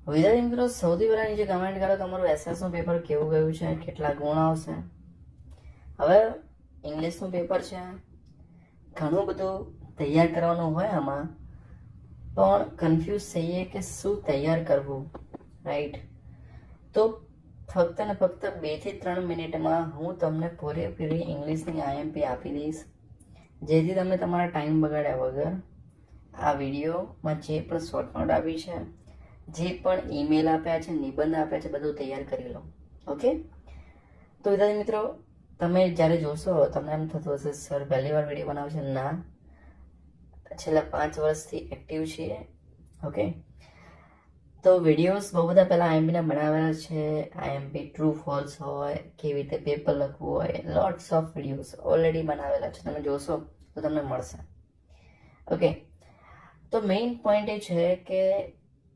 વિદ્યાર્થી મિત્રો, સૌથી પહેલા નીચે કમેન્ટ કરો તમારું એસએસનું પેપર કેવું ગયું છે, કેટલા ગુણ આવશે. હવે ઇંગ્લિશનું પેપર છે, ઘણું બધું તૈયાર કરવાનું હોય આમાં, પણ કન્ફ્યુઝ થઈએ કે શું તૈયાર કરવું, રાઈટ? તો ફક્ત ને ફક્ત 2 થી 3 મિનિટમાં હું તમને પૂરેપૂરી ઇંગ્લિશની આઈએમપી આપી દઈશ, જેથી તમે તમારા ટાઈમ બગાડ્યા વગર આ વિડીયોમાં જે પણ શોર્ટ નોટ આપી છે, જે પણ ઈમેલ આપ્યા છે, નિબંધ આપ્યા છે, બધું તૈયાર કરી લો. ઓકે? તો વિદ્યાર્થી મિત્રો, તમે જ્યારે જોશો તમને એમ થતું હશે સર પહેલી વાર વિડીયો બનાવે છે. ના, છેલ્લા 5 વર્ષથી એક્ટિવ છીએ. ઓકે? તો વિડીયોઝ બહુ બધા પહેલાં આઈએમપીના બનાવેલા છે. આઈએમપી ટ્રુ ફોલ્સ હોય, કેવી રીતે પેપર લખવું હોય, લોટ્સ ઓફ વિડીયોઝ ઓલરેડી બનાવેલા છે. તમે જોશો તો તમને મળશે. ઓકે? તો મેઇન પોઈન્ટ એ છે કે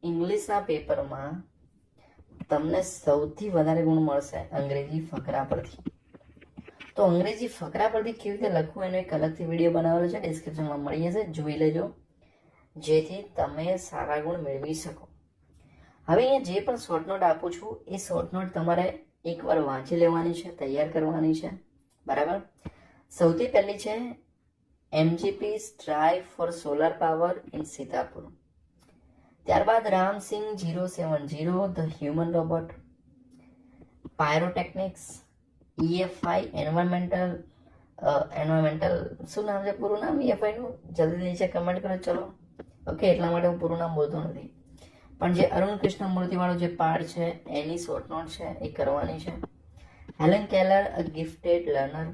ઇંગ્લિશના પેપરમાં તમને સૌથી વધારે ગુણ મળશે અંગ્રેજી ફકરા પરથી. તો અંગ્રેજી ફકરા પરથી કેવી રીતે લખવું એનો એક અલગથી વિડીયો બનાવેલો છે, ડિસ્ક્રિપ્શનમાં મળી જશે, જોઈ લેજો, જેથી તમે સારા ગુણ મેળવી શકો. હવે અહીંયા જે પણ શોર્ટ નોટ આપું છું એ શોર્ટ નોટ તમારે એકવાર વાંચી લેવાની છે, તૈયાર કરવાની છે, બરાબર? સૌથી પહેલી છે MGP strive for solar power in Sitapur. ત્યારબાદ Ramsingh 070 the human robot, pyrotechnics, EFI environmental શું નામ છે પૂરું નામ EFI નું? જલ્દી નીચે કમેન્ટ કરો. ચલો, ઓકે, એટલા માટે હું પૂરું નામ બોલતો નથી, પણ જે અરુણ કૃષ્ણ મૂર્તિવાળો જે પાર્ટ છે એની શોર્ટ નોટ છે એ કરવાની છે. Helen Keller, a gifted learner,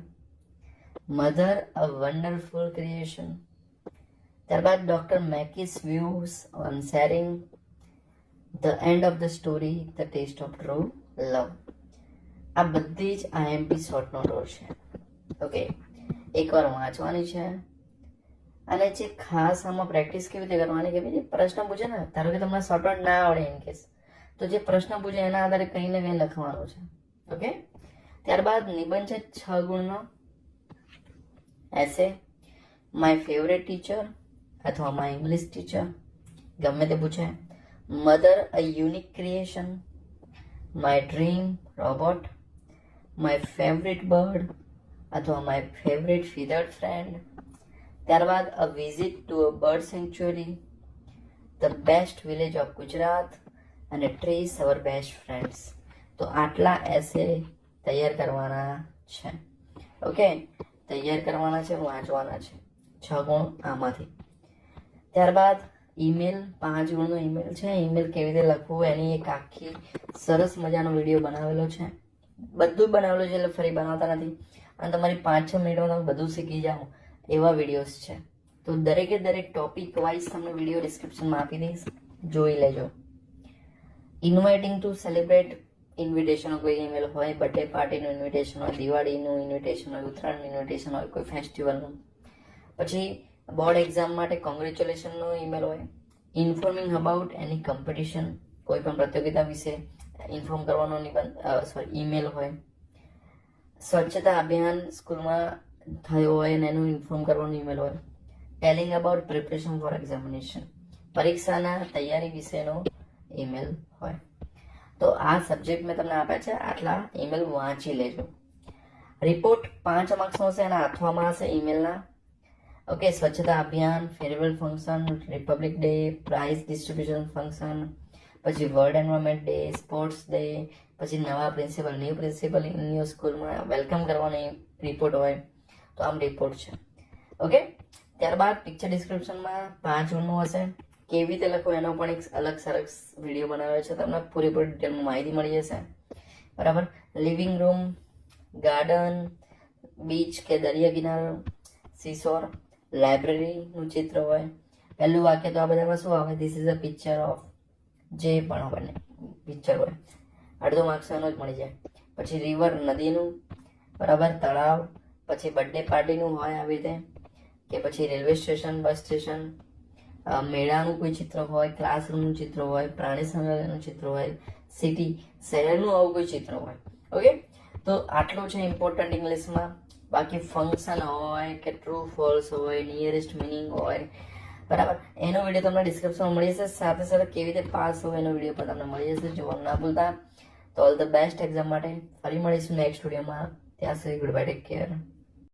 mother, a wonderful creation. ત્યારબાદ doctor McKee's views on sharing, the end of the story, the test of true love. આ બધી જ આઈએમપી શોર્ટ નોટો છે. ઓકે, એકવાર વાંચવાની છે. અને જે ખાસ આમાં પ્રેક્ટિસ કેવી રીતે કરવાની, કે જે પ્રશ્ન પૂછે ને, ધારો કે તમને શોર્ટ નોટ ના આવડે ઇન કેસ, તો જે પ્રશ્ન પૂછે એના આધારે કંઈ ને કંઈ લખવાનું છે. ઓકે? ત્યારબાદ નિબંધ છે 6 ગુણનો. એસે, માય ફેવરેટ ટીચર અથવા માય ઇંગ્લિશ ટીચર, ગમે તે પૂછે. Mother, a unique creation, my dream robot, my favourite bird અથવા માય ફેવરેટ ફીધર્ડ ફ્રેન્ડ. ત્યારબાદ a visit to a bird sanctuary, the best village of Gujarat અને trace our best friends. તો આટલા એસે તૈયાર કરવાના છે. ઓકે? તૈયાર કરવાના છે, વાંચવાના છે. 6 ગુણ આમાંથી. ત્યારબાદ ઈમેલ, 5 ગુણનો ઈમેલ છે. ઈમેલ કેવી રીતે લખવું એની એક આખી સરસ મજાનો વિડીયો બનાવેલો છે. બધું બનાવેલું છે એટલે ફરી બનાવતા નથી, અને તમારી 5-6 મિનિટમાં તમે બધું શીખી જાઓ એવા વિડીયોઝ છે. તો દરેકે દરેક ટોપિક વાઇઝ તમને વિડીયો ડિસ્ક્રિપ્શનમાં આપી દઈશ, જોઈ લેજો. ઇન્વાઇટિંગ ટુ સેલિબ્રેટ, ઇન્વિટેશનનો કોઈ ઈમેલ હોય, બર્થડે પાર્ટીનું ઇન્વિટેશન હોય, દિવાળીનું ઇન્વિટેશન હોય, ઉત્તરાયણનું ઇન્વિટેશન હોય, કોઈ ફેસ્ટિવલનું. પછી બોર્ડ એક્ઝામ માટે કોંગ્રેચ્યુલેશનનો ઈમેલ હોય. ઇન્ફોર્મિંગ અબાઉટ એની કોમ્પિટિશન, કોઈ પણ પ્રતિયોગિતા વિશે ઇન્ફોર્મ કરવાનો ઈમેલ હોય. સ્વચ્છતા અભિયાન સ્કૂલમાં થયો હોય અને એનું ઇન્ફોર્મ કરવાનું ઈમેલ હોય. Telling about preparation for examination, પરીક્ષાના તૈયારી વિશેનો ઈમેલ હોય. તો આ સબ્જેક્ટ મેં તમને આપ્યા છે, આટલા ઈમેલ વાંચી લેજો. રિપોર્ટ 5 માર્ક્સનો હશે, એના હાથવામાં હશે ઈમેલના. ઓકે? સ્વચ્છતા અભિયાન, farewell function, Republic Day, prize distribution function, પછી World Environment Day, sports day, પછી નવા principal, new principal in your સ્કૂલમાં વેલકમ કરવાની રિપોર્ટ હોય. તો આમ રિપોર્ટ છે. ઓકે? ત્યારબાદ પિક્ચર ડિસ્ક્રિપ્શનમાં 5 ગુણનું હશે. કેવી રીતે લખવું એનો પણ એક અલગ સરસ વિડીયો બનાવ્યો છે, તમને પૂરેપૂરી ડિટેલમાં માહિતી મળી જશે, બરાબર? લિવિંગ રૂમ, ગાર્ડન, બીચ કે દરિયા કિનારો, સીસોર, લાઇબ્રેરીનું ચિત્ર હોય. પહેલું વાક્ય તો આ બધામાં શું આવે? This is a picture of, જે પણ આપણને પિક્ચર હોય, અડધો માર્ક્સ એનો જ મળી જાય. પછી રિવર, નદીનું, બરાબર? તળાવ, પછી બર્થડે પાર્ટીનું હોય આવી રીતે, કે પછી રેલવે સ્ટેશન, બસ સ્ટેશન, મેળાનું કોઈ ચિત્ર હોય, ક્લાસરૂમનું ચિત્ર હોય, પ્રાણી સંગ્રહાલયનું ચિત્ર હોય, સિટી શહેરનું આવું કોઈ ચિત્ર હોય. ઓકે? તો આટલું છે ઇમ્પોર્ટન્ટ ઇંગ્લિશમાં. બાકી ફંક્શન હોય કે ટ્રુ ફોલ્સ હોય, નિયરેસ્ટ મિનિંગ હોય, બરાબર. એનો વિડીયો તમને ડિસ્ક્રિપ્શનમાં મળી જશે. સાથે સાથે કેવી રીતે પાસ હોય એનો વિડીયો પણ તમને મળી જશે. જોવાનું ના ભૂલતા. તો ઓલ ધ બેસ્ટ એક્ઝામ માટે. ફરી મળીશું નેક્સ્ટ વિડીયોમાં. ત્યાં સુધી ગુડ બાય, ટેક કેર.